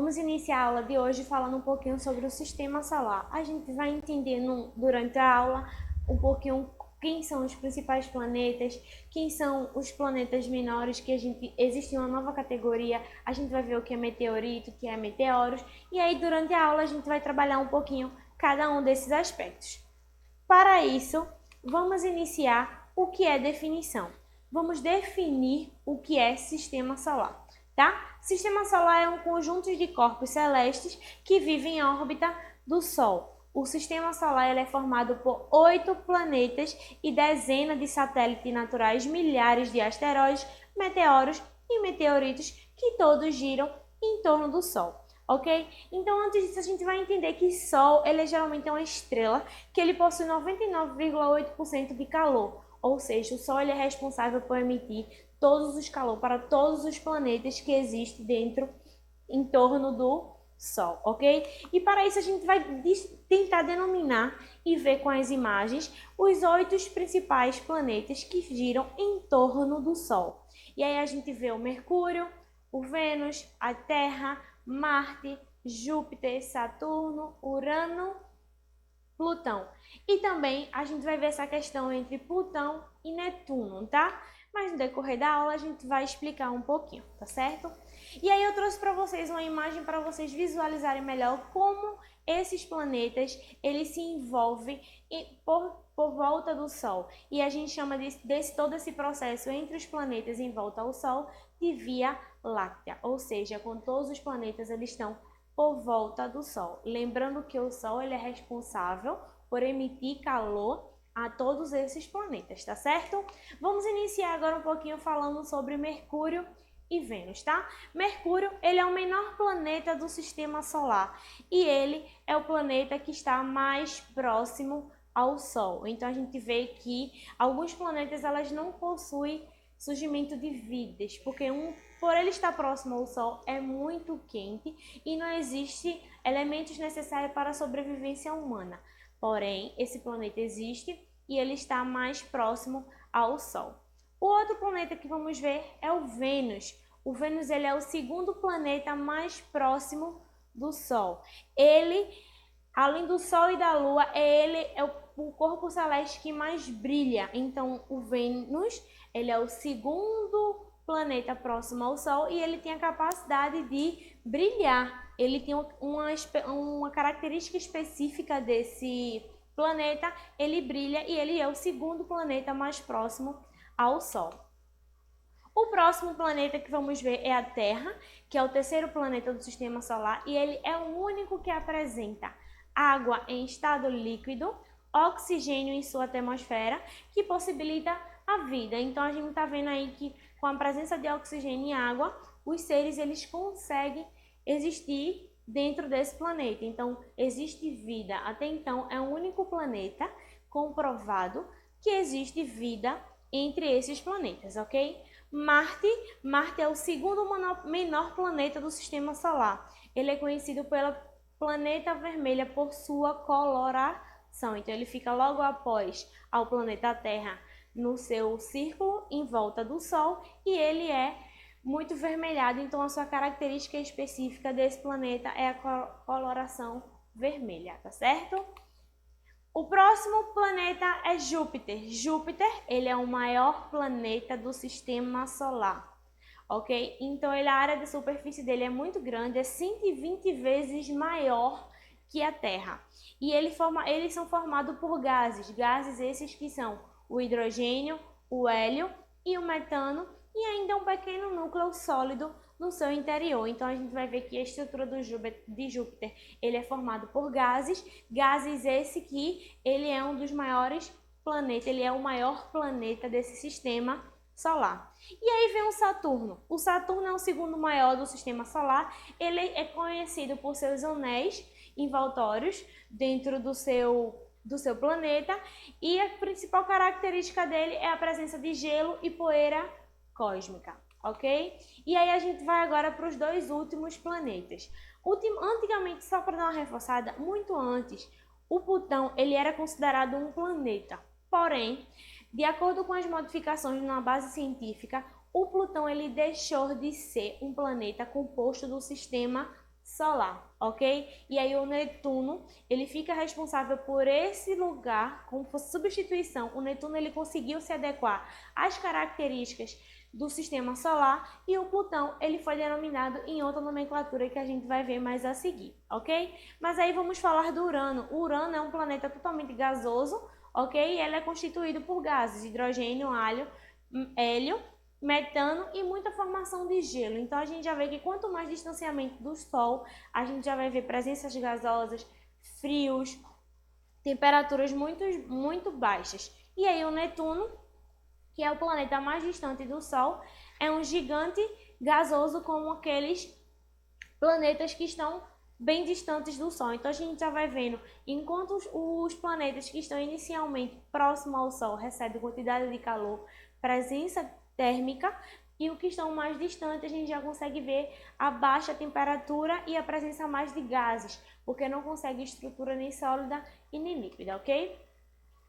Vamos iniciar a aula de hoje falando um pouquinho sobre o sistema solar. A gente vai entendendo durante a aula um pouquinho quem são os principais planetas, quem são os planetas menores, que existe uma nova categoria, a gente vai ver o que é meteorito, o que é meteoros, e aí durante a aula a gente vai trabalhar um pouquinho cada um desses aspectos. Para isso, vamos iniciar o que é definição. Vamos definir o que é sistema solar, tá? Sistema solar é um conjunto de corpos celestes que vivem em órbita do Sol. O sistema solar é formado por 8 planetas e dezenas de satélites naturais, milhares de asteroides, meteoros e meteoritos que todos giram em torno do Sol. Ok? Então, antes disso, a gente vai entender que Sol, ele geralmente é uma estrela que ele possui 99,8% de calor. Ou seja, o Sol ele é responsável por emitir todos os calor para todos os planetas que existem em torno do Sol, ok? E para isso a gente vai tentar denominar e ver com as imagens os 8 principais planetas que giram em torno do Sol. E aí a gente vê o Mercúrio, o Vênus, a Terra, Marte, Júpiter, Saturno, Urano, Plutão. E também a gente vai ver essa questão entre Plutão e Netuno, tá? Mas no decorrer da aula a gente vai explicar um pouquinho, tá certo? E aí eu trouxe para vocês uma imagem para vocês visualizarem melhor como esses planetas, eles se envolvem por volta do Sol. E a gente chama todo esse processo entre os planetas em volta ao Sol de Via Láctea, ou seja, com todos os planetas eles estão por volta do Sol. Lembrando que o Sol ele é responsável por emitir calor a todos esses planetas, tá certo? Vamos iniciar agora um pouquinho falando sobre Mercúrio e Vênus, tá? Mercúrio, ele é o menor planeta do sistema solar e ele é o planeta que está mais próximo ao Sol. Então a gente vê que alguns planetas elas não possuem surgimento de vidas, porque por ele estar próximo ao Sol é muito quente e não existe elementos necessários para a sobrevivência humana. Porém, esse planeta existe e ele está mais próximo ao Sol. O outro planeta que vamos ver é o Vênus. O Vênus ele é o segundo planeta mais próximo do Sol. Ele, além do Sol e da Lua, ele é o corpo celeste que mais brilha. Então, o Vênus ele é o segundo planeta próximo ao Sol e ele tem a capacidade de brilhar. Ele tem uma característica específica desse planeta, ele brilha e ele é o segundo planeta mais próximo ao Sol. O próximo planeta que vamos ver é a Terra, que é o terceiro planeta do sistema solar e ele é o único que apresenta água em estado líquido, oxigênio em sua atmosfera, que possibilita a vida. Então a gente está vendo aí que com a presença de oxigênio e água, os seres eles conseguem existir dentro desse planeta. Então existe vida. Até então é o único planeta comprovado que existe vida entre esses planetas, ok? Marte é o segundo menor planeta do sistema solar. Ele é conhecido pela planeta vermelha por sua coloração. Então ele fica logo após ao planeta Terra no seu círculo em volta do Sol e ele é muito vermelhado, então a sua característica específica desse planeta é a coloração vermelha, tá certo? O próximo planeta é Júpiter. Júpiter, ele é o maior planeta do sistema solar, ok? Então a área de superfície dele é muito grande, é 120 vezes maior que a Terra. E eles são formados por gases esses que são o hidrogênio, o hélio e o metano, e ainda um pequeno núcleo sólido no seu interior. Então a gente vai ver que a estrutura de Júpiter ele é formado por gases esse que ele é um dos maiores planetas, ele é o maior planeta desse sistema solar. E aí vem o Saturno. O Saturno é o segundo maior do sistema solar, ele é conhecido por seus anéis envoltórios dentro do seu planeta e a principal característica dele é a presença de gelo e poeira cósmica, ok? E aí a gente vai agora para os dois últimos planetas. Antigamente, só para dar uma reforçada, muito antes, o Plutão ele era considerado um planeta. Porém, de acordo com as modificações na base científica, o Plutão ele deixou de ser um planeta composto do sistema solar, ok? E aí o Netuno, ele fica responsável por esse lugar, como fosse substituição. O Netuno, ele conseguiu se adequar às características do sistema solar, e o Plutão, ele foi denominado em outra nomenclatura que a gente vai ver mais a seguir, ok? Mas aí vamos falar do Urano. O Urano é um planeta totalmente gasoso, ok? E ele é constituído por gases, hidrogênio, hélio, metano e muita formação de gelo. Então a gente já vê que quanto mais distanciamento do Sol, a gente já vai ver presenças gasosas, frios, temperaturas muito baixas. E aí o Netuno, que é o planeta mais distante do Sol, é um gigante gasoso como aqueles planetas que estão bem distantes do Sol. Então a gente já vai vendo, enquanto os planetas que estão inicialmente próximos ao Sol recebem quantidade de calor, presença térmica, e o que estão mais distantes a gente já consegue ver a baixa temperatura e a presença mais de gases, porque não consegue estrutura nem sólida e nem líquida, ok?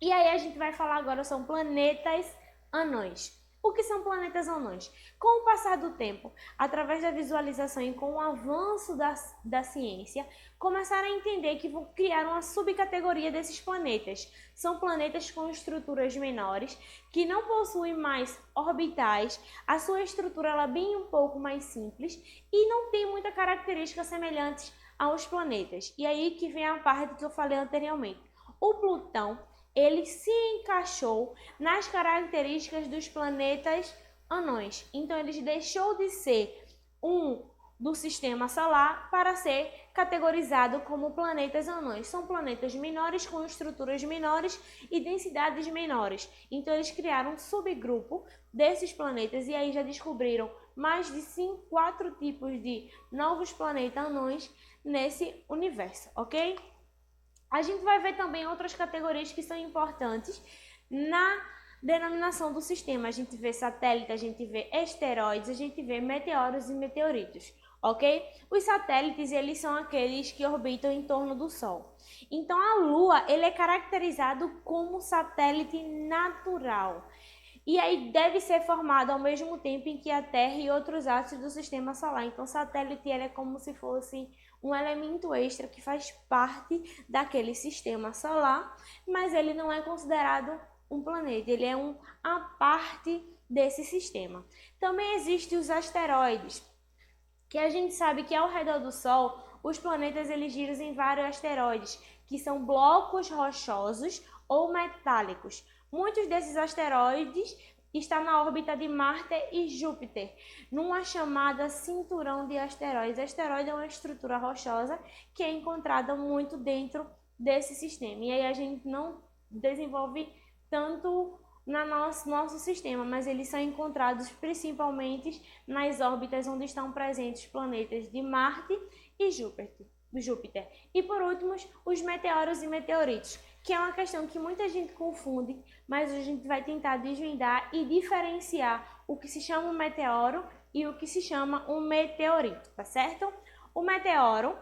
E aí a gente vai falar agora são planetas anãos. O que são planetas anãos? Com o passar do tempo, através da visualização e com o avanço da ciência, começaram a entender que vão criar uma subcategoria desses planetas. São planetas com estruturas menores, que não possuem mais orbitais, a sua estrutura ela é bem um pouco mais simples e não tem muita característica semelhantes aos planetas. E aí que vem a parte que eu falei anteriormente. O Plutão, ele se encaixou nas características dos planetas anãos. Então, ele deixou de ser um do sistema solar para ser categorizado como planetas anãos. São planetas menores com estruturas menores e densidades menores. Então, eles criaram um subgrupo desses planetas e aí já descobriram mais de 4 tipos de novos planetas anãos nesse universo, ok? A gente vai ver também outras categorias que são importantes na denominação do sistema. A gente vê satélite, a gente vê asteroides, a gente vê meteoros e meteoritos, ok? Os satélites, eles são aqueles que orbitam em torno do Sol. Então, a Lua, ele é caracterizado como satélite natural. E aí deve ser formado ao mesmo tempo em que a Terra e outros astros do sistema solar. Então, satélite ele é como se fosse um elemento extra que faz parte daquele sistema solar, mas ele não é considerado um planeta, ele é a parte desse sistema. Também existem os asteroides, que a gente sabe que ao redor do Sol, os planetas eles giram em vários asteroides, que são blocos rochosos ou metálicos. Muitos desses asteroides está na órbita de Marte e Júpiter, numa chamada cinturão de asteroides. Asteroide é uma estrutura rochosa que é encontrada muito dentro desse sistema. E aí a gente não desenvolve tanto no nosso sistema, mas eles são encontrados principalmente nas órbitas onde estão presentes planetas de Marte e Júpiter. E por último, os meteoros e meteoritos, que é uma questão que muita gente confunde, mas a gente vai tentar desvendar e diferenciar o que se chama um meteoro e o que se chama um meteorito, tá certo? O meteoro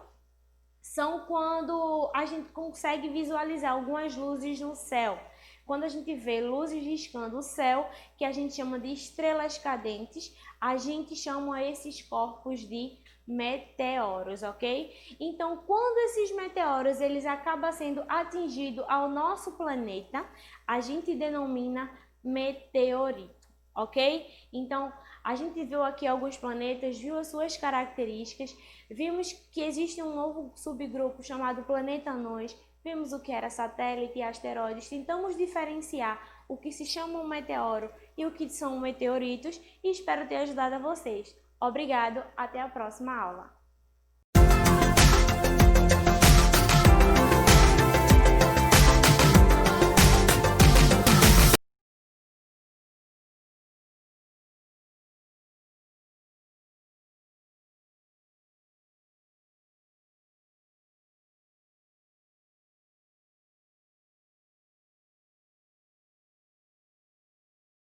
são quando a gente consegue visualizar algumas luzes no céu. Quando a gente vê luzes riscando o céu, que a gente chama de estrelas cadentes, a gente chama esses corpos de meteoros, ok? Então, quando esses meteoros eles acabam sendo atingidos ao nosso planeta, a gente denomina meteorito, ok? Então, a gente viu aqui alguns planetas, viu as suas características, vimos que existe um novo subgrupo chamado planeta anões, vimos o que era satélite e asteroides, tentamos diferenciar o que se chama um meteoro e o que são meteoritos e espero ter ajudado a vocês. Obrigado, até a próxima aula.